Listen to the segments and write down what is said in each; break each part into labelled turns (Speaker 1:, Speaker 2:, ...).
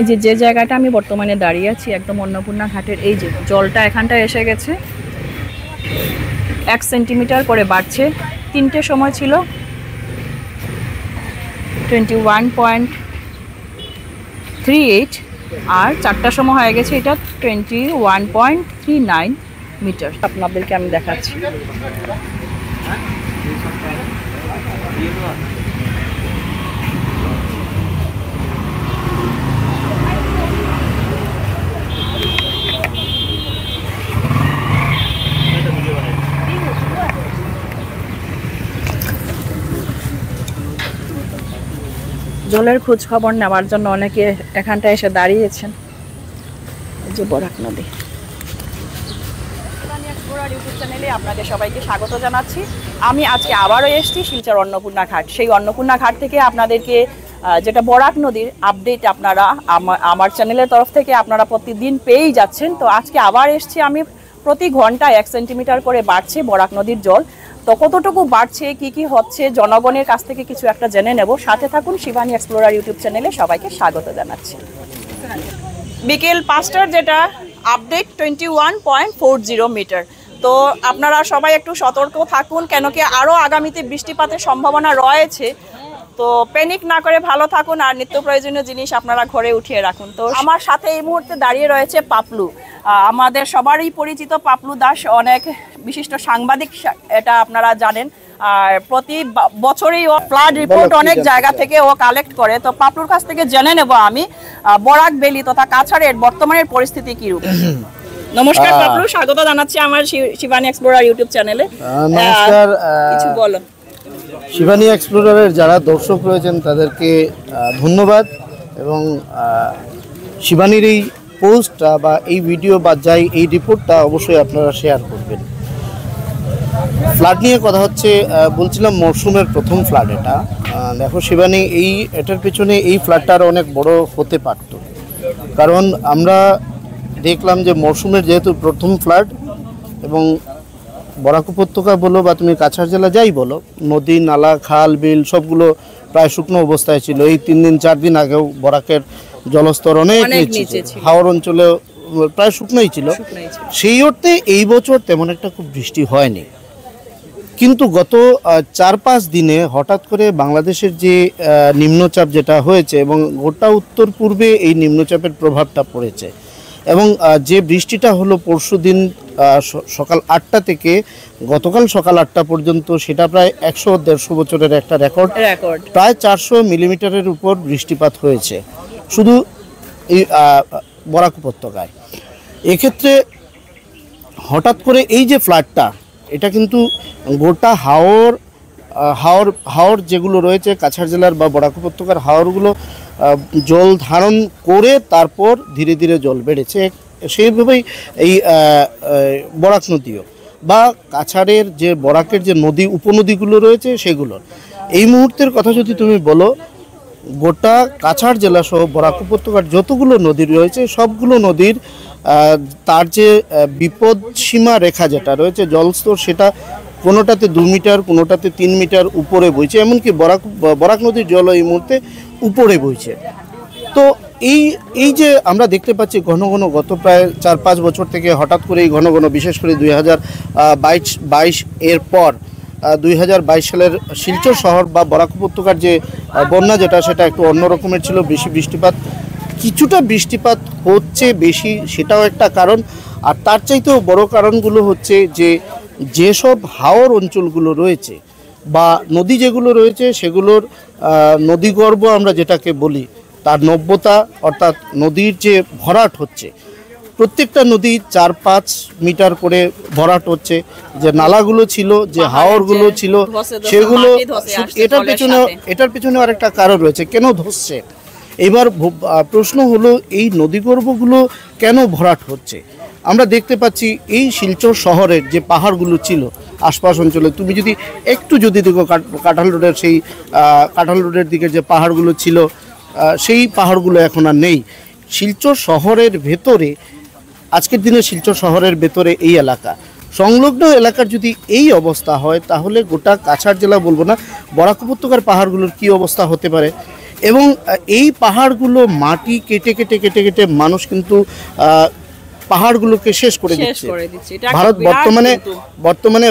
Speaker 1: যে জায়গাটা আমি বর্তমানে দাঁড়িয়ে আছি একদম অন্নপূর্ণা ঘাটের, এই যে জলটা এখানটা এসে গেছে, 1 সেন্টিমিটার করে বাড়ছে। 3টের সময় ছিল 21.38 আর 4টার সময় হয়ে গেছে এটা 21.39 মিটার। আপনাদেরকে আমি দেখাচ্ছি। জলের খোঁজ খবর নেওয়ার জন্য অনেকে এখানটায় এসে দাঁড়িয়েছেন। এই যে বরাক নদী। ইউটিউব চ্যানেলে আপনাদের সবাইকে স্বাগত জানাচ্ছি। আমি আজকে আবারও এসেছি শিলচর অন্নপূর্ণা ঘাট। সেই অন্নপূর্ণা ঘাট থেকে আপনাদেরকে যেটা বরাক নদীর আপডেট আপনারা আমার চ্যানেলের তরফ থেকে আপনারা প্রতিদিন পেয়েই যাচ্ছেন। তো আজকে আবার এসেছি আমি। প্রতি ঘন্টায় 1 সেন্টিমিটার করে বাড়ছে বরাক নদীর জল। তো কতটুকু বাড়ছে, কি কি হচ্ছে, জনগণের কাছ থেকে কিছু একটা জেনে নেব। সাথে থাকুন শিবানী এক্সপ্লোরার ইউটিউব চ্যানেলে। সবাইকে স্বাগত জানাচ্ছি। বিকেল 5টার যেটা আপডেট 21.40 মিটার। তো আপনারা সবাই একটু সতর্ক থাকুন, কেন কি আরও আগামীতে বৃষ্টিপাতের সম্ভাবনা রয়েছে। তো প্যানিক না করে ভালো থাকুন আর নিত্য প্রয়োজনীয় জিনিস আপনারা ঘরে উঠিয়ে রাখুন। তো আমার সাথে এই মুহূর্তে দাঁড়িয়ে রয়েছে পাপলু, আমাদের সবারই পরিচিত পাপলু দাস, অনেক বিশিষ্ট সাংবাদিক, এটা আপনারা জানেন। আর প্রতি বছরই ও ফ্লাড রিপোর্ট অনেক জায়গা থেকে ও কালেক্ট করে। তো পাপলুর কাছ থেকে জেনে নেব আমি বরাক ভ্যালি তথা কাছাড়ের বর্তমানের পরিস্থিতি কিরূপ। নমস্কার পাপলু, স্বাগত জানাচ্ছি আমার শিবানী এক্সপ্লোরার ইউটিউব চ্যানেলে।
Speaker 2: নমস্কার।
Speaker 1: কিছু বলো।
Speaker 2: শিবানী এক্সপ্লোরারের যারা দর্শক রয়েছেন তাদেরকে ধন্যবাদ, এবং শিবানীর এই পোস্টটা বা এই ভিডিও বা যাই এই রিপোর্টটা অবশ্যই আপনারা শেয়ার করবেন। ফ্লাড নিয়ে কথা হচ্ছে, বলছিলাম মরশুমের প্রথম ফ্লাড এটা। দেখো শিবানী, এটার পেছনে এই ফ্লাডটা অনেক বড় হতে পারত, কারণ আমরা দেখলাম যে মরশুমের যেহেতু প্রথম ফ্লাড, এবং বরাক উপত্যকা বলো বা তুমি কাছাড় জেলা যাই বলো, নদী নালা খাল বিল সবগুলো প্রায় শুকনো অবস্থায় ছিল। এই 3 দিন 4 দিন আগেও বরাকের জলস্তর অনেক নিচে, হাওর অঞ্চলে প্রায় শুকনোই ছিল। সেই অর্থে এই বছর তেমন একটা খুব বৃষ্টি হয়নি, কিন্তু গত 4-5 দিনে হঠাৎ করে বাংলাদেশের যে নিম্নচাপ যেটা হয়েছে, এবং গোটা উত্তর পূর্বে এই নিম্নচাপের প্রভাবটা পড়েছে, এবং যে বৃষ্টিটা হলো পরশু দিন সকাল 8টা থেকে গতকাল সকাল 8টা পর্যন্ত, সেটা প্রায় 100-150 বছরের একটা রেকর্ড। প্রায় 400 মিলিমিটারের উপর বৃষ্টিপাত হয়েছে শুধু এই বরাক উপত্যকায়। এক্ষেত্রে হঠাৎ করে এই যে ফ্লাডটা, এটা কিন্তু গোটা হাওর যেগুলো রয়েছে কাছাড় জেলার বা বরাক উপত্যকার হাওরগুলো জল ধারণ করে তারপর ধীরে ধীরে জল বেড়েছে। সেইভাবেই এই বরাক নদীও বা কাছাড়ের যে বরাকের যে নদী উপনদীগুলো রয়েছে সেগুলো, এই মুহূর্তের কথা যদি তুমি বলো, গোটা কাছাড় জেলা সহ বরাক উপত্যকার যতগুলো নদী রয়েছে সবগুলো নদীর তার যে বিপদ সীমা রেখা যেটা রয়েছে জলস্তর, সেটা কোনোটাতে 2 মিটার, কোনোটাতে 3 মিটার উপরে বইছে। এমনকি বরাক নদীর জল এই মুহূর্তে উপরে বইছে। তো এই যে আমরা দেখতে পাচ্ছি ঘন ঘন গত প্রায় 4-5 বছর থেকে হঠাৎ করে এই ঘন ঘন, বিশেষ করে 2022 এর পর 2022 সালের শিলচর শহর বা বরাক উপত্যকার যে বন্যা যেটা, সেটা একটু অন্য রকমের ছিল। বেশি বৃষ্টিপাত, কিছুটা বৃষ্টিপাত হচ্ছে বেশি, সেটাও একটা কারণ। আর তার চাইতেও বড় কারণগুলো হচ্ছে যেসব হাওর অঞ্চলগুলো রয়েছে বা নদী যেগুলো রয়েছে, সেগুলোর নদীগর্ভ আমরা যেটাকে বলি, তার নব্যতা, অর্থাৎ নদীর যে ভরাট হচ্ছে, প্রত্যেকটা নদী 4-5 মিটার করে ভরাট হচ্ছে। যে নালাগুলো ছিল, যে হাওরগুলো ছিল, সেগুলো, এটার পেছনে আরেকটা কারণ রয়েছে কেন ধসছে। এবার প্রশ্ন হলো, এই নদীগর্ভগুলো কেন ভরাট হচ্ছে? আমরা দেখতে পাচ্ছি এই শিলচর শহরের যে পাহাড়গুলো ছিল আশপাশ অঞ্চলে, তুমি যদি একটু দেখো কাঁঠাল রোডের দিকে যে পাহাড়গুলো ছিল, সেই পাহাড়গুলো এখন আর নেই। শিলচর শহরের ভেতরে, আজকের দিনে শিলচর শহরের ভেতরে এই এলাকা, সংলগ্ন এলাকার যদি এই অবস্থা হয়, তাহলে গোটা কাছাড় জেলা বলবো না, বরাক উপত্যকার পাহাড়গুলোর কী অবস্থা হতে পারে। এবং এই পাহাড়গুলো মাটি কেটে কেটে কেটে কেটে মানুষ কিন্তু পাহাড়গুলোকে শেষ করে দিচ্ছে। ভারত বর্তমানে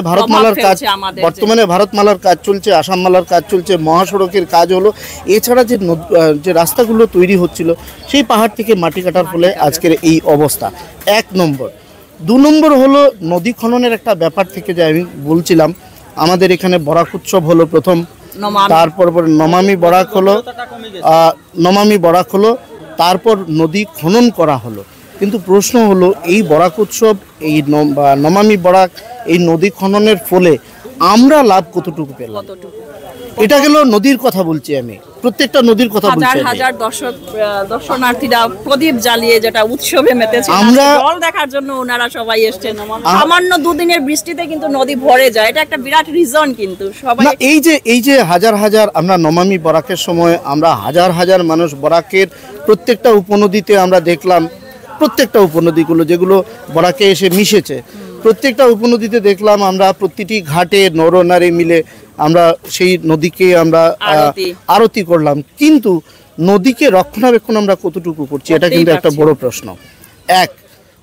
Speaker 2: ভারতমালার কাজ চলছে, আসামমালার কাজ চলছে, মহাসড়কের কাজ হলো। এছাড়া যে রাস্তাগুলো তৈরি হচ্ছিল সেই পাহাড় থেকে মাটি কাটার ফলে আজকের এই অবস্থা। 1 নম্বর। 2 নম্বর হলো নদী খননের একটা ব্যাপার থেকে যে আমি বলছিলাম, আমাদের এখানে বরাক উৎসব হলো প্রথম, তারপর নমামি বরাক হলো, তারপর নদী খনন করা হলো। কিন্তু প্রশ্ন হলো এই বরাক উৎসব, এই নমামি বরাক, এই নদী খননের ফলে আমরা লাভ কতটুকু পেলাম? এটা গেল নদীর কথা বলছি আমি, প্রত্যেকটা নদীর কথা বলছি।
Speaker 1: হাজার দর্শনার্থীরা প্রদীপ জ্বালিয়ে যেটা উৎসবে মেতেছে,
Speaker 2: আমরা
Speaker 1: জল দেখার জন্য ওনারা সবাই এসেছেন। সামান্য 2 দিনের বৃষ্টিতে কিন্তু নদী ভরে যায়, এটা একটা বিরাট রিজন। কিন্তু সবাই
Speaker 2: এই যে হাজার হাজার, আমরা নমামি বরাকের সময় আমরা হাজার হাজার মানুষ বরাকের প্রত্যেকটা উপনদীতে আমরা দেখলাম, প্রত্যেকটা উপনদীগুলো যেগুলো বরাকে এসে মিশেছে, প্রত্যেকটা উপনদীতে দেখলাম আমরা প্রতিটি ঘাটে নরনারী মিলে আমরা সেই নদীকে আমরা আরতি করলাম। কিন্তু নদীকে রক্ষণাবেক্ষণ আমরা কতটুকু করছি, এটা কিন্তু একটা বড় প্রশ্ন।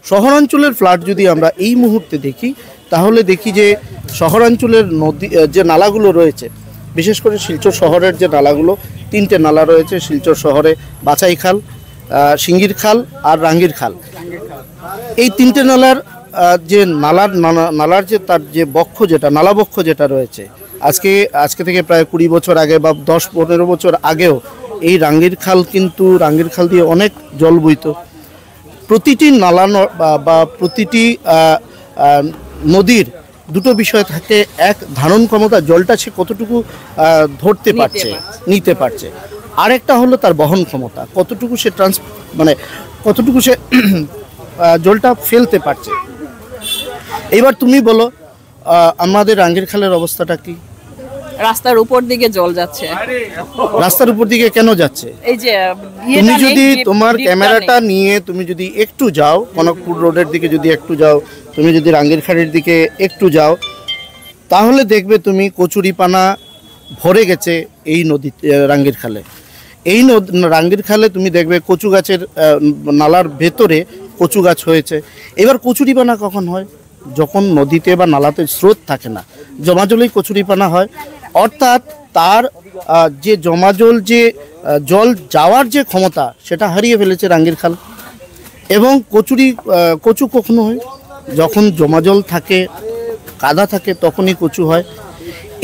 Speaker 2: শহরাঞ্চলের ফ্লাড যদি আমরা এই মুহূর্তে দেখি, তাহলে দেখি যে শহরাঞ্চলের নদী যে নালাগুলো রয়েছে, বিশেষ করে শিলচর শহরের যে নালাগুলো, 3টে নালা রয়েছে শিলচর শহরে, বাছাই খাল, সিঙ্গির খাল আর রাঙ্গির খাল। এই 3টে নালার যে নালার যে তার যে বক্ষ, যেটা নালা বক্ষ যেটা রয়েছে, আজকে থেকে প্রায় 20 বছর আগে বা 10-15 বছর আগেও এই রাঙ্গির খাল দিয়ে অনেক জল বইত। প্রতিটি নালা বা প্রতিটি নদীর দুটো বিষয় থাকে, এক ধারণ ক্ষমতা, জলটা সে কতটুকু ধরতে পারছে, নিতে পারছে, আরেকটা হলো তার বহন ক্ষমতা, কতটুকু সে কতটুকু সে জলটা ফেলতে পারছে। এবার তুমি বলো আমাদের রাঙ্গির খালের অবস্থাটা কি?
Speaker 1: রাস্তার উপর দিকে জল যাচ্ছে।
Speaker 2: রাস্তার উপর দিকে কেন যাচ্ছে?
Speaker 1: এই যে
Speaker 2: তুমি যদি তোমার ক্যামেরাটা নিয়ে তুমি যদি একটু যাও, কনকপুর রোডের দিকে যদি একটু যাও, তুমি যদি রাঙ্গির খালের দিকে একটু যাও, তাহলে দেখবে তুমি কচুরিপানা ভরে গেছে এই নদী রাঙ্গির খালে। এই রাঙ্গির খালে তুমি দেখবে কচু গাছের নালার ভেতরে কচু গাছ হয়েছে। এবার কচুরিপানা কখন হয়? যখন নদীতে বা নালাতে স্রোত থাকে না, জমাজলেই কচুরিপানা হয়। অর্থাৎ তার যে জমাজল, যে জল যাওয়ার যে ক্ষমতা, সেটা হারিয়ে ফেলেছে রাঙ্গির খাল। এবং কচু কখনো হয় যখন জমাজল থাকে, কাদা থাকে, তখনই কচু হয়।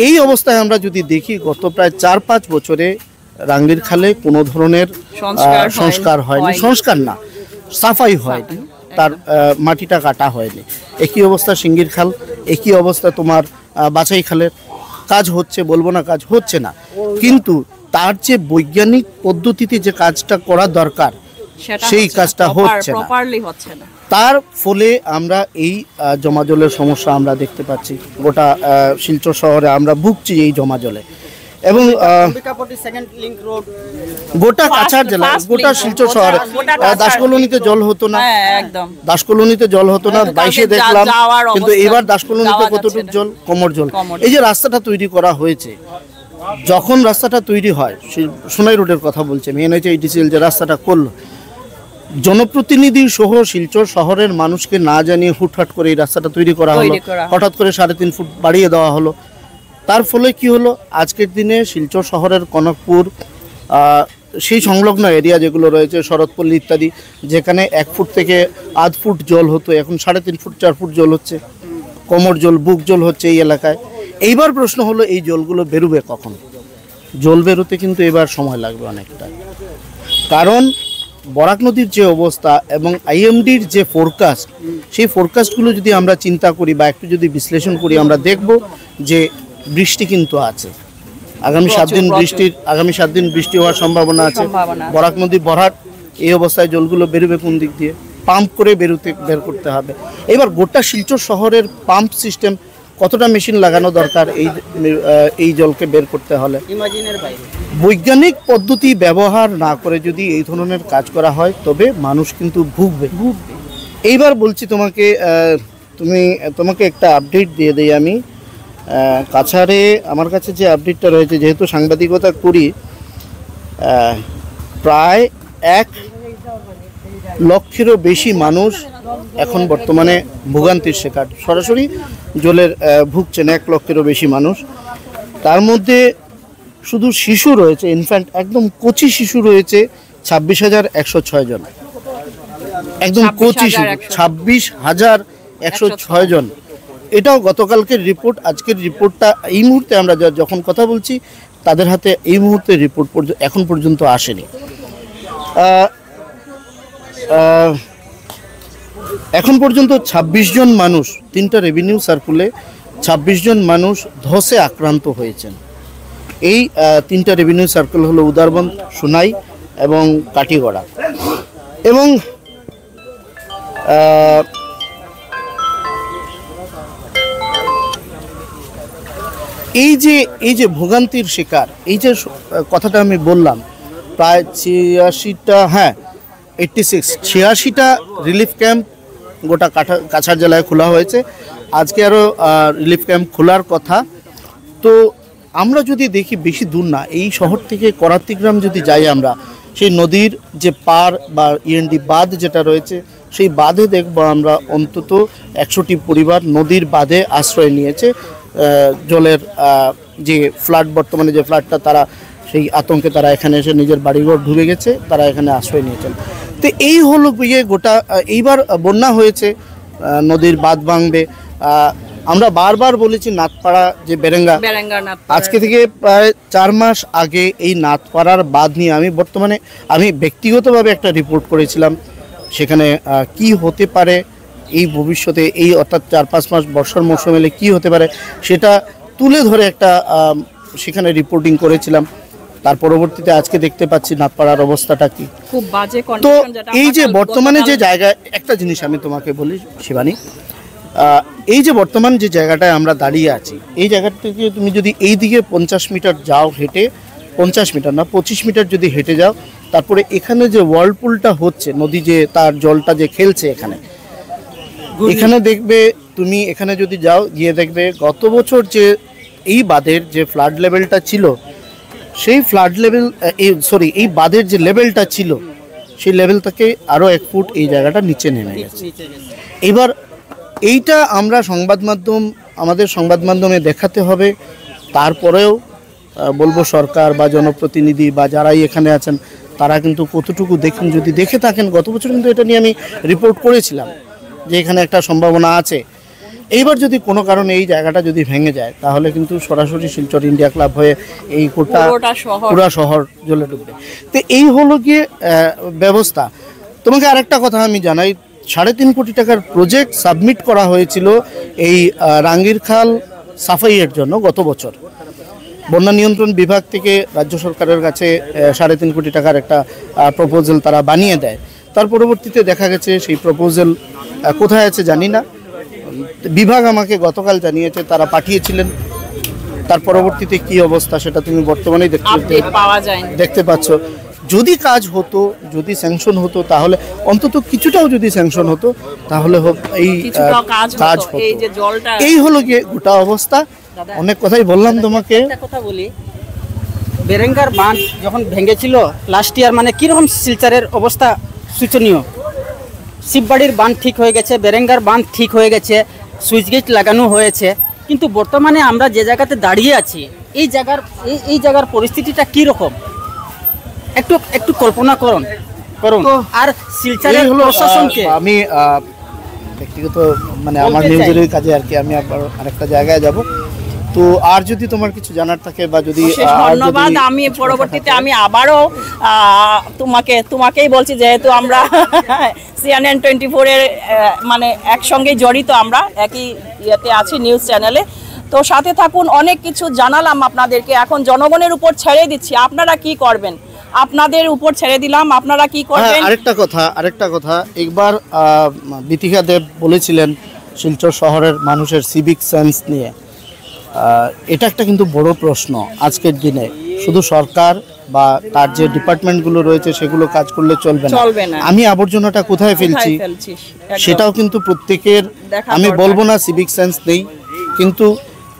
Speaker 2: এই অবস্থায় আমরা যদি দেখি গত প্রায় 4-5 বছরে রাঙ্গির খালে কোনো ধরনের সংস্কার হয়নি, সংস্কার না, সাফাই হয়নি, তার মাটিটা কাটা হয়নি। একই অবস্থা সিঙ্গির খাল, একই অবস্থা তোমার বাছাই খালের। কাজ হচ্ছে, বলবো না কাজ হচ্ছে না, কিন্তু তার যে বৈজ্ঞানিক পদ্ধতিতে যে কাজটা করা দরকার সেই কাজটা হচ্ছে না। তার ফলে আমরা এই জমাজলের সমস্যা আমরা দেখতে পাচ্ছি। গোটা শিলচর শহরে আমরা ভুগছি এই জমাজলে। এবং গোটা কাছাড় জেলা, গোটা শিলচর শহরে দাসকলোনিতে জল হতো না, দাসকলোনিতে জল হতো না, 22-এ দেখলাম। কিন্তু এবার দাসকলোনিতে কতটুকু জল? কোমর জল। এই যে রাস্তাটা তৈরি করা হয়েছে, যখন রাস্তাটা তৈরি হয়, সোনাই রোডের কথা বলছে, NHIDCL যে রাস্তাটা করলো, জনপ্রতিনিধি সহ শিলচর শহরের মানুষকে না জানিয়ে হুটহাট করে এই রাস্তাটা তৈরি করা হলো, হঠাৎ করে 3.5 ফুট বাড়িয়ে দেওয়া হলো। তার ফলে কি হলো? আজকের দিনে শিলচর শহরের কনকপুর, সেই সংলগ্ন এরিয়া যেগুলো রয়েছে, শরৎপল্লী ইত্যাদি, যেখানে 1 ফুট থেকে আধ ফুট জল হতো, এখন 3.5 ফুট 4 ফুট জল হচ্ছে, কোমর জল, বুক জল হচ্ছে এই এলাকায়। এইবার প্রশ্ন হলো এই জলগুলো বেরোবে কখন? জল বেরোতে কিন্তু এবার সময় লাগবে অনেকটা, কারণ বরাক নদীর যে অবস্থা এবং IMDর যে ফোরকাস্ট, সেই ফোরকাস্টগুলো যদি আমরা চিন্তা করি বা একটু যদি বিশ্লেষণ করি, আমরা দেখব যে বৃষ্টি কিন্তু আছে। আগামী 7 দিন বৃষ্টি হওয়ার সম্ভাবনা আছে। বরাক নদী ভরাট, এই অবস্থায় জলগুলো বেরোবে কোন দিক দিয়ে? পাম্প করে বের করতে হবে। এবার গোটা শিলচর শহরের পাম্প সিস্টেম, কতটা মেশিন লাগানো দরকার এই জলকে বের করতে হলে? বৈজ্ঞানিক পদ্ধতি ব্যবহার না করে যদি এই ধরনের কাজ করা হয়, তবে মানুষ কিন্তু ভুগবে। এইবার বলছি তোমাকে একটা আপডেট দিয়ে দেই আমি। কাছাড়ে আমার কাছে যে আপডেটটা রয়েছে, যেহেতু সাংবাদিকতা করি, প্রায় 1 লক্ষেরও বেশি মানুষ এখন বর্তমানে ভোগান্তির শিকার, সরাসরি জলের ভুগছেন 1 লক্ষেরও বেশি মানুষ। তার মধ্যে শুধু শিশু রয়েছে, ইনফ্যান্ট একদম কচি শিশু রয়েছে 26,106 জন, একদম কচি শিশু 26,106 জন। এটাও গতকালকের রিপোর্ট। আজকের রিপোর্টটা এই মুহূর্তে আমরা যখন কথা বলছি তাদের হাতে এই মুহূর্তে রিপোর্ট এখন পর্যন্ত আসেনি। এখন পর্যন্ত 26 জন মানুষ, 3টা রেভিনিউ সার্কুলে 26 জন মানুষ ধসে আক্রান্ত হয়েছেন। এই 3টা রেভিনিউ সার্কেল হলো উদারবন, সোনাই এবং কাটিগড়া। এবং এই যে ভোগান্তির শিকার, এই যে কথাটা আমি বললাম, প্রায় 86টা রিলিফ ক্যাম্প গোটা কাছাড় জেলায় খোলা হয়েছে। আজকে আরও রিলিফ ক্যাম্প খোলার কথা। তো আমরা যদি দেখি বেশি দূর না, এই শহর থেকে করাতিগ্রাম যদি যাই আমরা, সেই নদীর যে পার বা ইএনডি বাঁধ যেটা রয়েছে, সেই বাঁধে দেখব আমরা অন্তত 100টি পরিবার নদীর বাঁধে আশ্রয় নিয়েছে। জলের যে ফ্লাড, বর্তমানে যে ফ্লাডটা, তারা সেই আতঙ্কে তারা এখানে এসে নিজের বাড়িঘর ডুবে গেছে, তারা এখানে আশ্রয় নিয়েছেন। তো এই হলো গিয়ে গোটা, এইবার বন্যা হয়েছে, নদীর বাঁধ ভাঙবে। আমরা বারবার বলেছি নাথপাড়া যে বেরেঙ্গা, আজকে থেকে প্রায় 4 মাস আগে এই নাথপাড়ার বাঁধ নিয়ে আমি ব্যক্তিগতভাবে একটা রিপোর্ট করেছিলাম। সেখানে কি হতে পারে এই ভবিষ্যতে, এই অর্থাৎ 4-5 মাস বর্ষার মৌসুম এলে কী হতে পারে সেটা তুলে ধরে একটা সেখানে রিপোর্টিং করেছিলাম। তার পরবর্তীতে আজকে দেখতে পাচ্ছি নাথপাড়ার অবস্থাটা কি,
Speaker 1: খুব বাজে
Speaker 2: তো
Speaker 1: কন্ডিশন। যেটা
Speaker 2: এই যে বর্তমানে যে জায়গায়, একটা জিনিস আমি তোমাকে বলি শিবানী, এই যে বর্তমান যে জায়গাটায় আমরা দাঁড়িয়ে আছি, এই জায়গাটা থেকে তুমি যদি এই দিকে 50 মিটার যাও হেঁটে, 50 মিটার না 25 মিটার যদি হেঁটে যাও, তারপরে এখানে যে ওয়ার্লপুলটা হচ্ছে, নদী যে তার জলটা যে খেলছে এখানে দেখবে তুমি, এখানে যদি যাও গিয়ে দেখবে গত বছর যে এই বাঁধের যে ফ্লাড লেভেলটা ছিল, সেই ফ্লাড লেভেল এই বাঁধের যে লেভেলটা ছিল, সেই লেভেল থেকে আরও 1 ফুট এই জায়গাটা নিচে নেমে গেছে। এবার এইটা আমরা আমাদের সংবাদ মাধ্যমে দেখাতে হবে। তারপরেও বলবো সরকার বা জনপ্রতিনিধি বা যারাই এখানে আছেন, তারা কিন্তু কতটুকু দেখেন, যদি দেখে থাকেন, গত বছর কিন্তু এটা নিয়ে আমি রিপোর্ট করেছিলাম যে এখানে একটা সম্ভাবনা আছে। এইবার যদি কোনো কারণে এই জায়গাটা যদি ভেঙে যায়, তাহলে কিন্তু সরাসরি শিলচর ইন্ডিয়া ক্লাব হয়ে এই পুরা শহর জলে ডুববে। তো এই হলো গিয়ে ব্যবস্থা। তোমাকে আরেকটা কথা আমি জানাই, 3.5 কোটি টাকার প্রজেক্ট সাবমিট করা হয়েছিল এই রাঙ্গিরখাল সাফাইয়ের জন্য গত বছর। বন্যা নিয়ন্ত্রণ বিভাগ থেকে রাজ্য সরকারের কাছে 3.5 কোটি টাকার একটা প্রপোজাল তারা বানিয়ে দেয়। তার পরবর্তীতে দেখা গেছে সেই প্রপোজাল কোথায় আছে জানি না। বিভাগ আমাকে গতকাল জানিয়েছে তারা পাঠিয়েছিলেন। তার পরবর্তীতে কি অবস্থা সেটা তুমি বর্তমানেই দেখতে পাচ্ছ। যদি কাজ হতো, যদি স্যাংশন হতো, তাহলে অন্তত কিছুটাও যদি স্যাংশন হতো, তাহলে এই কাজ হতো। এই হলো গিয়ে গোটা অবস্থা। অনেক কথাই বললাম তোমাকে।
Speaker 3: কথা বলি, বেরেঙ্গার বাঁধ যখন ভেঙেছিল লাস্ট ইয়ার, মানে কীরকম শিলচরের অবস্থা শোচনীয়। শিববাড়ির বাঁধ ঠিক হয়ে গেছে, বেরেঙ্গার বাঁধ ঠিক হয়ে গেছে, সুইচ গেট লাগানো হয়েছে, কিন্তু বর্তমানে আমরা যে জায়গাতে দাঁড়িয়ে আছি, এই জায়গার পরিস্থিতিটা কীরকম একটু কল্পনা করুন। আর শিলচরের প্রশাসনকে
Speaker 2: আমি ব্যক্তিগত আমার নিউজের কাজে আর কি, আমি আরেকটা জায়গায় যাব। তো আর যদি তোমার কিছু জানার থাকে বা যদি
Speaker 1: ধন্যবাদ। আমি পরবর্তীতে আমি আবারও তোমাকেই বলছি, যেহেতু আমরা CNN 24 এর মানে একসঙ্গে জড়িত, আমরা একই ইয়েতে আছি নিউজ চ্যানেলে, তো সাথে থাকুন। অনেক কিছু জানালাম আপনাদেরকে, এখন জনগণের উপর ছেড়ে দিচ্ছি, আপনারা কি করবেন, আপনাদের উপর ছেড়ে দিলাম, আপনারা কি করবেন।
Speaker 2: আরেকটা কথা একবার বিথিকা দেব বলেছিলেন শিলচর শহরের মানুষের সিভিক সেন্স নিয়ে। এটা একটা কিন্তু বড় প্রশ্ন আজকের দিনে। শুধু সরকার বা তার যে ডিপার্টমেন্টগুলো রয়েছে সেগুলো কাজ করলে চলবে না। আমি আবর্জনাটা কোথায় ফেলছি সেটাও কিন্তু প্রত্যেকের, আমি বলবো না সিভিক সেন্স নেই, কিন্তু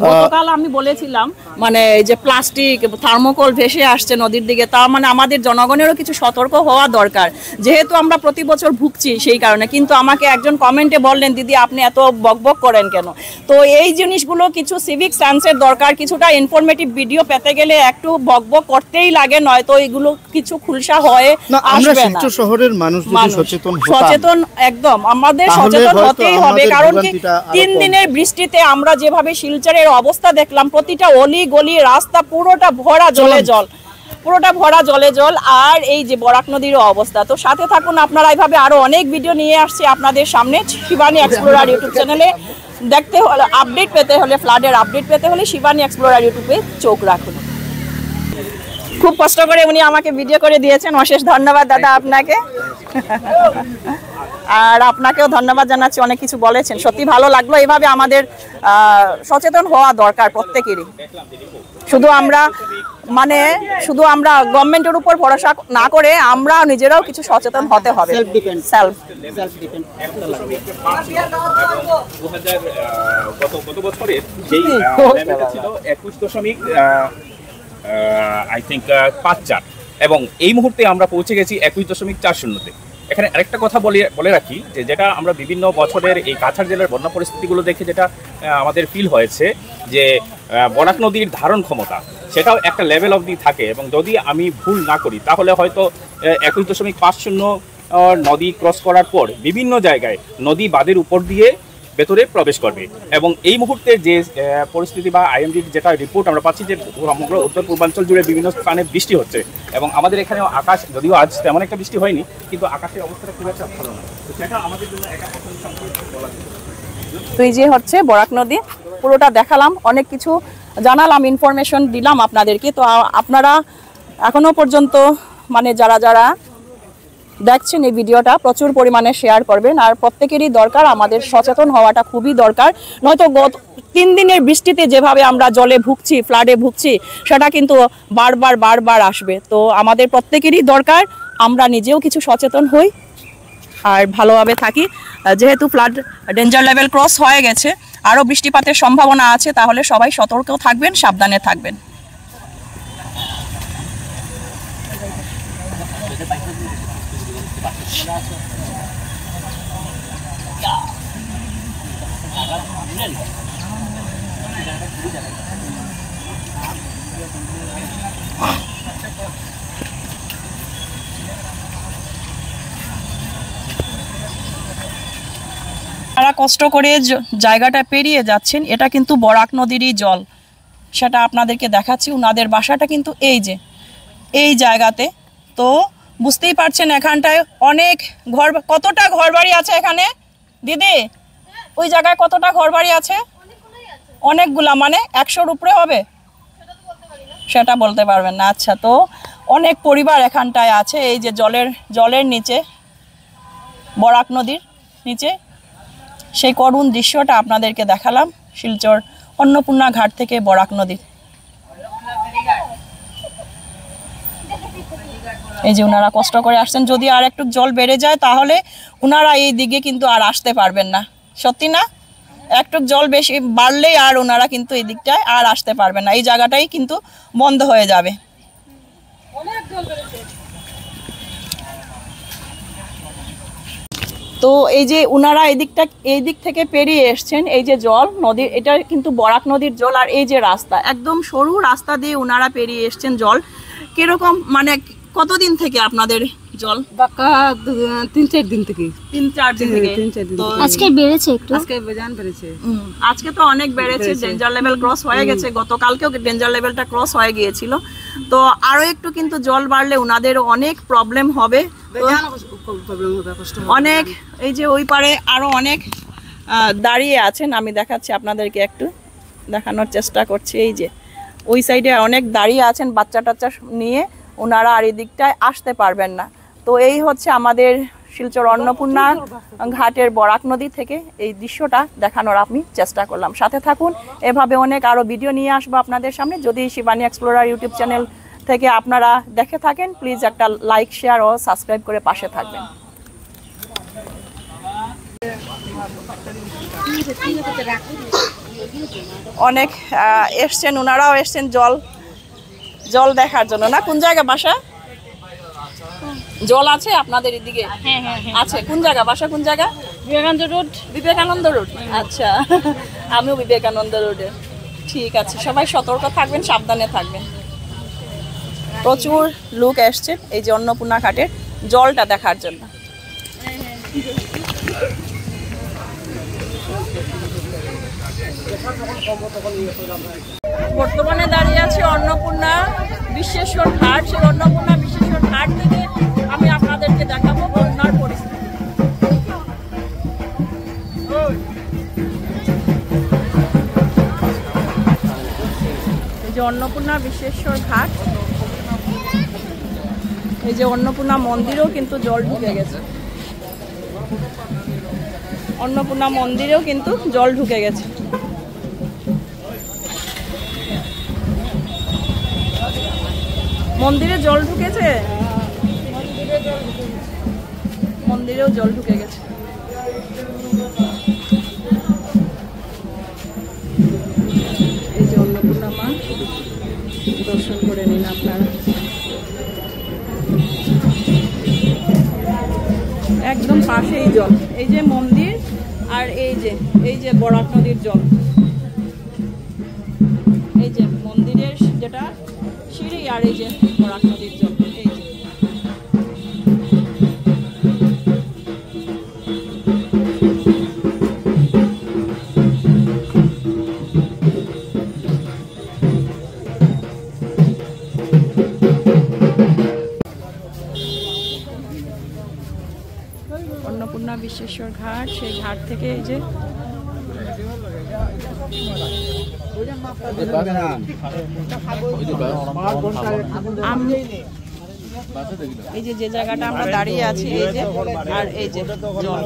Speaker 1: গতকাল আমি বলেছিলাম মানে এই যে প্লাস্টিক থার্মোকল ভেসে আসছে নদীর দিকে, তার মানে আমাদের জনগণেরও কিছু সতর্ক হওয়া দরকার, যেহেতু আমরা প্রতি বছর ভুগছি সেই কারণে। কিন্তু আমাকে একজন কমেন্টে বললেন, দিদি আপনি এত বকবক করেন কেন? তো এই জিনিসগুলো কিছু সিভিক সেন্সের দরকার, কিছুটা ইনফরমেটিভ ভিডিও পেতে গেলে একটু বকবক করতেই লাগে, নয়তো এগুলো কিছু খুলসা হয়ে
Speaker 2: আমরা
Speaker 1: আসবে না।
Speaker 2: শিলচর শহরের মানুষ যদি সচেতন হতাম,
Speaker 1: সচেতন একদম আমাদের
Speaker 2: তাহলে
Speaker 1: সচেতন
Speaker 2: হয়তো
Speaker 1: হতেই হবে,
Speaker 2: আমাদের
Speaker 1: কারণ কি
Speaker 2: ভোগান্তিটা আরো
Speaker 1: 3
Speaker 2: কম
Speaker 1: দিনের বৃষ্টিতে আমরা যেভাবে শিলচরের অবস্থা দেখলাম, প্রতিটা অলি গলি রাস্তা পুরোটা ভরা জলে জল, পুরোটা ভরা জলে জল। আর এই যে বরাক নদীর অবস্থা, তো সাথে থাকুন আপনারা, এইভাবে আরো অনেক ভিডিও নিয়ে আসছি আপনাদের সামনে শিবানী এক্সপ্লোরার ইউটিউব চ্যানেলে। দেখতে হলে আপডেট পেতে হলে, ফ্লাডের আপডেট পেতে হলে শিবানী এক্সপ্লোরার ইউটিউবে চোখ রাখুন। খুব কষ্ট করে উনি আমাকে ভিডিও করে দিয়েছেন, অশেষ ধন্যবাদ দাদা আপনাকে। আর আপনাকেও ধন্যবাদ জানাচ্ছি, অনেক কিছু বলেছেন, সত্যি ভালো লাগলো। এইভাবে আমাদের সচেতন হওয়া দরকার প্রত্যেকেরই। শুধু আমরা গভর্নমেন্টের উপর ভরসা না করে আমরা নিজেরাও কিছু সচেতন হতে হবে।
Speaker 4: গত বছরের যেই ছিল 21.54 এবং এই মুহূর্তে আমরা পৌঁছে গেছি 21.40-তে। এখানে আরেকটা কথা বলে রাখি, যে যেটা আমরা বিভিন্ন বছরের এই কাছাড় জেলার বন্যা পরিস্থিতিগুলো দেখে যেটা আমাদের ফিল হয়েছে, যে বরাক নদীর ধারণ ক্ষমতা সেটাও একটা লেভেল অবধি থাকে, এবং যদি আমি ভুল না করি তাহলে হয়তো 21.50 নদী ক্রস করার পর বিভিন্ন জায়গায় নদী বাঁধের উপর দিয়ে ভেতরে প্রবেশ করবে। এবং এই মুহূর্তে যে পরিস্থিতি বা আইএমডির যেটা রিপোর্ট আমরা পাচ্ছি, যে সমগ্র উত্তর পূর্বাঞ্চল জুড়ে বিভিন্ন স্থানে বৃষ্টি হচ্ছে, এবং আমাদের এখানেও আকাশ, যদিও আজ তেমন একটা বৃষ্টি হয়নি, কিন্তু আকাশের অবস্থাটা খুব একটা ভালো না, তো সেটা আমাদের জন্য একটা বলা যায়।
Speaker 1: তো এই যে হচ্ছে বরাক নদী, পুরোটা দেখালাম, অনেক কিছু জানালাম, ইনফরমেশন দিলাম আপনাদেরকে। তো আপনারা এখনো পর্যন্ত মানে যারা দেখছেন এই ভিডিওটা প্রচুর পরিমাণে শেয়ার করবেন। আর প্রত্যেকেরই দরকার আমাদের সচেতন হওয়াটা খুবই দরকার, নয়তো 3 দিনের বৃষ্টিতে যেভাবে আমরা জলে ভুগছি, ফ্লাডে ভুগছি, সেটা কিন্তু বারবার আসবে। তো আমাদের প্রত্যেকেরই দরকার আমরা নিজেও কিছু সচেতন হই আর ভালোভাবে থাকি। যেহেতু ফ্লাড ডেঞ্জার লেভেল ক্রস হয়ে গেছে, আরও বৃষ্টিপাতের সম্ভাবনা আছে, তাহলে সবাই সতর্ক থাকবেন, সাবধানে থাকবেন। যারা কষ্ট করে জায়গাটা পেরিয়ে যাচ্ছেন, এটা কিন্তু বরাক নদীরই জল, সেটা আপনাদেরকে দেখাচ্ছি। ওনাদের বাসাটা কিন্তু এই জায়গাতে। তো বুঝতেই পারছেন এখানটায় অনেক কতটা ঘরবাড়ি আছে এখানে দিদি? ওই জায়গায় কতটা ঘরবাড়ি আছে? অনেকগুলা, মানে 100-র উপরে হবে, সেটা বলতে পারবেন না। আচ্ছা, তো অনেক পরিবার এখানটায় আছে। এই যে জলের নিচে, বরাক নদীর নিচে সেই করুণ দৃশ্যটা আপনাদেরকে দেখালাম শিলচর অন্নপূর্ণা ঘাট থেকে বরাক নদী। এই যে ওনারা কষ্ট করে আসছেন, যদি আর একটু জল বেড়ে যায় তাহলে ওনারা এই দিকে কিন্তু আর আসতে পারবেন না। সত্যি না? একটু জল বেশি বাড়লেই আর ওনারা কিন্তু এই দিকটায় আর আসতে পারবেন না, এই জায়গাটাই কিন্তু বন্ধ হয়ে যাবে। তো এই যে ওনারা এই দিক থেকে পেরিয়ে এসছেন, এই যে জল নদীর, এটা কিন্তু বরাক নদীর জল। আর এই যে রাস্তা, একদম সরু রাস্তা দিয়ে ওনারা পেরিয়ে এসছেন। জল কিরকম, মানে কতদিন থেকে আপনাদের জল?
Speaker 5: বাকা 3-4 দিন থেকে।
Speaker 1: 3-4 দিন থেকে।
Speaker 5: আজকে বেড়েছে একটু, আজকে বেজান বেড়েছে।
Speaker 1: আজকে তো অনেক বেড়েছে, ডেঞ্জার লেভেল ক্রস হয়ে গেছে। গতকালকেও ডেঞ্জার লেভেলটা ক্রস হয়ে গিয়েছিল। তো আরো একটু কিন্তু জল বাড়লে ওনাদের অনেক প্রবলেম হবে। অনেক, এই যে ওই পারে আরো অনেক দাঁড়িয়ে আছেন, আমি দেখাচ্ছি আপনাদেরকে, একটু দেখানোর চেষ্টা করছি। এই যে ওই সাইডে অনেক দাঁড়িয়ে আছেন বাচ্চা টাচ্চা নিয়ে, ওনারা আর এই দিকটায় আসতে পারবেন না। তো এই হচ্ছে আমাদের শিলচর অন্নপূর্ণা ঘাটের বরাক নদী থেকে এই দৃশ্যটা দেখানোর আমি চেষ্টা করলাম। সাথে থাকুন, এভাবে অনেক আরও ভিডিও নিয়ে আসবো আপনাদের সামনে। যদি শিবানী এক্সপ্লোরার ইউটিউব চ্যানেল থেকে আপনারা দেখে থাকেন, প্লিজ একটা লাইক, শেয়ার ও সাবস্ক্রাইব করে পাশে থাকবেন। অনেক এসছেন, ওনারাও এসছেন জল দেখার জন্য। না, কোন জায়গা বাসা? জল আছে আপনাদের এদিকে?
Speaker 5: হ্যাঁ
Speaker 1: আছে। কোন জায়গা বাসা? কোন জায়গা?
Speaker 5: বিবেকানন্দ রোড।
Speaker 1: বিবেকানন্দ রোড, আচ্ছা। আমিও বিবেকানন্দ রোডে। ঠিক আছে, সবাই সতর্ক থাকবেন, সাবধানে থাকবেন। প্রচুর লোক এসছে এই যে অন্নপূর্ণা ঘাটের জলটা দেখার জন্য। বর্তমানে দাঁড়িয়ে আছে অন্নপূর্ণা বিশ্বেশ্বর ঘাট। সেই অন্নপূর্ণা বিশ্বেশ্বর ঘাট থেকে আমি আপনাদেরকে দেখাবো বন্যার পরিস্থিতি। এই যে অন্নপূর্ণা বিশ্বেশ্বর ঘাট, এই যে অন্নপূর্ণা মন্দিরেও কিন্তু জল ঢুকে গেছে। অন্নপূর্ণা মন্দিরেও কিন্তু জল ঢুকে গেছে। মন্দিরে জল ঢুকেছে, মন্দিরেও জল ঢুকে গেছে। এই যে অন্নপূর্ণা মা, দর্শন করে নিন আপনারা। একদম পাশেই জল, এই যে মন্দির আর এই যে বরাক নদীর জল। এই যে মন্দিরের যেটা সিঁড়ি আর এই যে বরাক নদীর জল। এই যে অন্নপূর্ণা বিশ্বেশ্বর ঘাট, সেই ঘাট থেকে এই যে এই যে জায়গাটা আমরা দাঁড়িয়ে আছি, এই যে আর এই যে জল।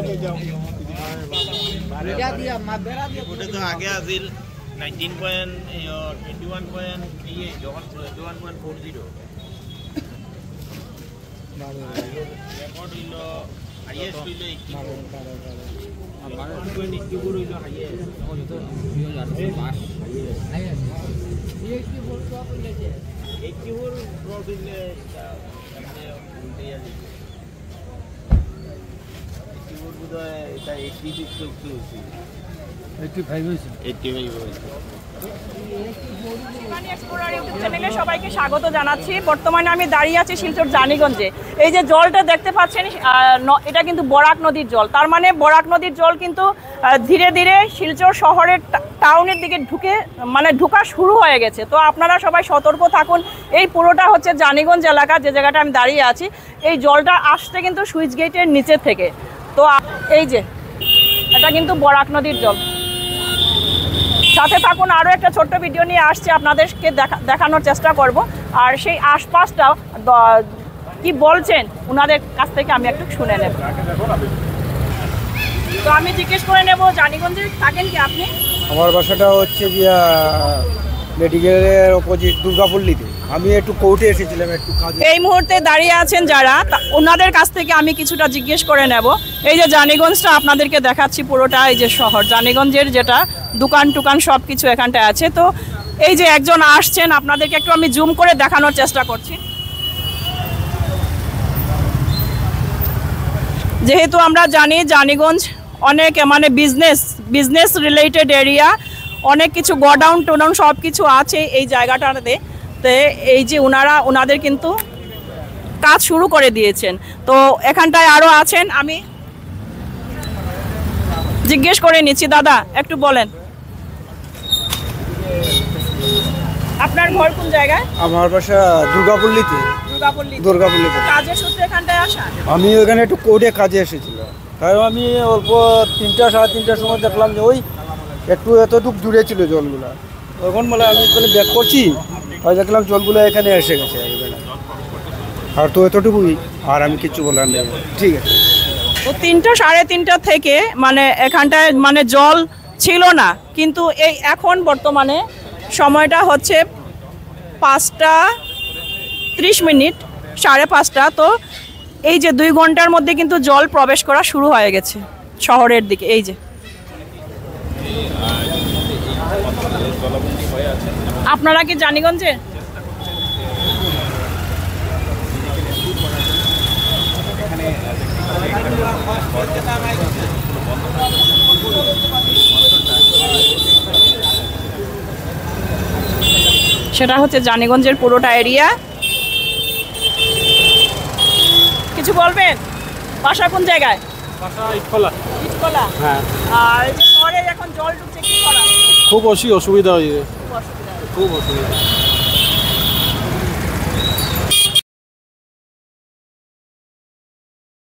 Speaker 6: আগে আছিল 19.21.38 যখন 21.40 রেকর্ড হইল হাইয়েস্ট হইল 84 হইল হাইয়েস্ট।
Speaker 1: চ্যানেলে সবাইকে স্বাগত জানাচ্ছি। বর্তমানে আমি দাঁড়িয়ে আছি শিলচর জানিগঞ্জে। এই যে জলটা দেখতে পাচ্ছেন, এটা কিন্তু বরাক নদীর জল। তার মানে বরাক নদীর জল কিন্তু ধীরে ধীরে শিলচর শহরের টাউনের দিকে ঢুকা শুরু হয়ে গেছে। তো আপনারা সবাই সতর্ক থাকুন। এই পুরোটা হচ্ছে জানিগঞ্জ এলাকা, যে জায়গাটা আমি দাঁড়িয়ে আছি। এই জলটা আসছে কিন্তু সুইচ গেটের নিচে থেকে। তো এই যে এটা কিন্তু বরাক নদীর জল। সাথে থাকুন, আরও একটা ছোট্ট ভিডিও নিয়ে আসছে, আপনাদেরকে দেখানোর চেষ্টা করব। আর সেই আশপাশটা কি বলছেন ওনাদের কাছ থেকে আমি একটু শুনে নেব। তো আমি জিজ্ঞেস করে নেব, জানিগঞ্জে থাকেন কি আপনি?
Speaker 7: আমার বাসাটা হচ্ছে গিয়া মেডিকেলের অপোজিট দুর্গাপল্লীতে। আমি একটু কোর্টে এসেছিলাম একটু কাজে।
Speaker 1: এই মুহূর্তে দাঁড়িয়ে আছেন যারা, ওনাদের কাছ থেকে আমি কিছুটা জিজ্ঞেস করে নেব। এই যে জানিগঞ্জটা আপনাদেরকে দেখাচ্ছি পুরোটা, এই যে শহর জানিগঞ্জের যেটা দোকান টুকান সব কিছু এখানটায় আছে। তো এই যে একজন আসছেন, আপনাদেরকে একটু আমি জুম করে দেখানোর চেষ্টা করছি। যেহেতু আমরা জানি জানিগঞ্জ অনেক বিজনেস রিলেটেড এরিয়া, অনেক কিছু গোডাউন টোডাউন সব কিছু আছে এই জায়গাটাতে। তো এই যে ওনাদের কিন্তু কাজ শুরু করে দিয়েছেন। তো এখানটায় আরও আছেন, আমি জিজ্ঞেস করে নিচ্ছি। দাদা একটু বলেন, আপনার ঘর কোন জায়গায়?
Speaker 7: আমার বাসা দুর্গাপল্লীতে। দুর্গাপল্লীতে
Speaker 1: কাজের সূত্রে এখানটায় আসা?
Speaker 7: আমি ওখানে একটু কোর্টে কাজে এসেছিলাম। কারণ আমি অল্প 3টা সাড়ে 3টার সময় দেখলাম যে ওই একটু এতটুক দূরে ছিল জলগুলা। তখন বলে আমি ব্যাক করছি, আর দেখলাম জলগুলো এখানে এসে গেছে। আর তো এতটুকুই, আর আমি কিছু বলার নেই। ঠিক আছে।
Speaker 1: তো 3টা সাড়ে 3টা থেকে এখানটায় জল ছিল না, কিন্তু এই এখন বর্তমানে সময়টা হচ্ছে 5টা 30 মিনিট, 5:30। তো এই যে 2 ঘন্টার মধ্যে কিন্তু জল প্রবেশ করা শুরু হয়ে গেছে শহরের দিকে। এই যে
Speaker 4: জলবন্দী হয়ে আছেন।
Speaker 1: আপনারা কি জানিগঞ্জে?
Speaker 4: এখানে
Speaker 1: সেটা হচ্ছে জানিগঞ্জের পুরোটা এরিয়া। কিছু বলবেন? বাসা কোন জায়গায়?
Speaker 7: ইটকলা।
Speaker 1: ইটকলা।
Speaker 7: হ্যাঁ,
Speaker 1: আর এই যে শহরে এখন জল ঢুকছে, কি করা?
Speaker 7: খুব অসুবিধা হয়েছে,
Speaker 1: খুব অসুবিধা।
Speaker 7: খুব অসুবিধা।